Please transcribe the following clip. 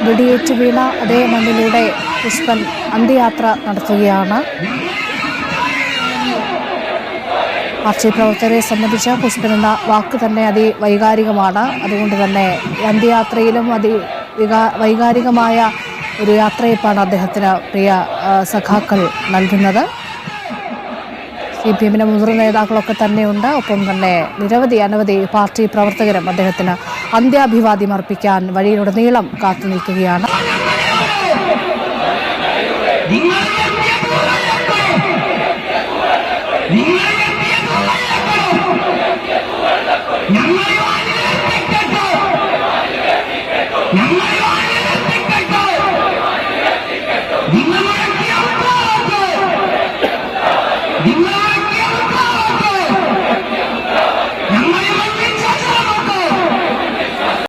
വെടിയേറ്റ് വീണ അതേ മണ്ണിലൂടെ പുഷ്പൻ അന്ത്യയാത്ര നടത്തുകയാണ്. പാർട്ടി പ്രവർത്തകരെ സംബന്ധിച്ച് പുഷ്പൻ എന്ന വാക്ക് തന്നെ അതിവൈകാരികമാണ്. അതുകൊണ്ട് തന്നെ അന്ത്യയാത്രയിലും വൈകാരികമായ ഒരു യാത്രയപ്പാണ് അദ്ദേഹത്തിന് പ്രിയ സഖാക്കൾ നൽകുന്നത്. CPM മുതിർന്ന നേതാക്കളൊക്കെ തന്നെയുണ്ട്. ഒപ്പം തന്നെ അനവധി പാർട്ടി പ്രവർത്തകരും അദ്ദേഹത്തിന് അന്ത്യാഭിവാദ്യം അർപ്പിക്കാൻ വഴിയിലുടനീളം കാത്തു നിൽക്കുകയാണ്. ഞങ്ങൾ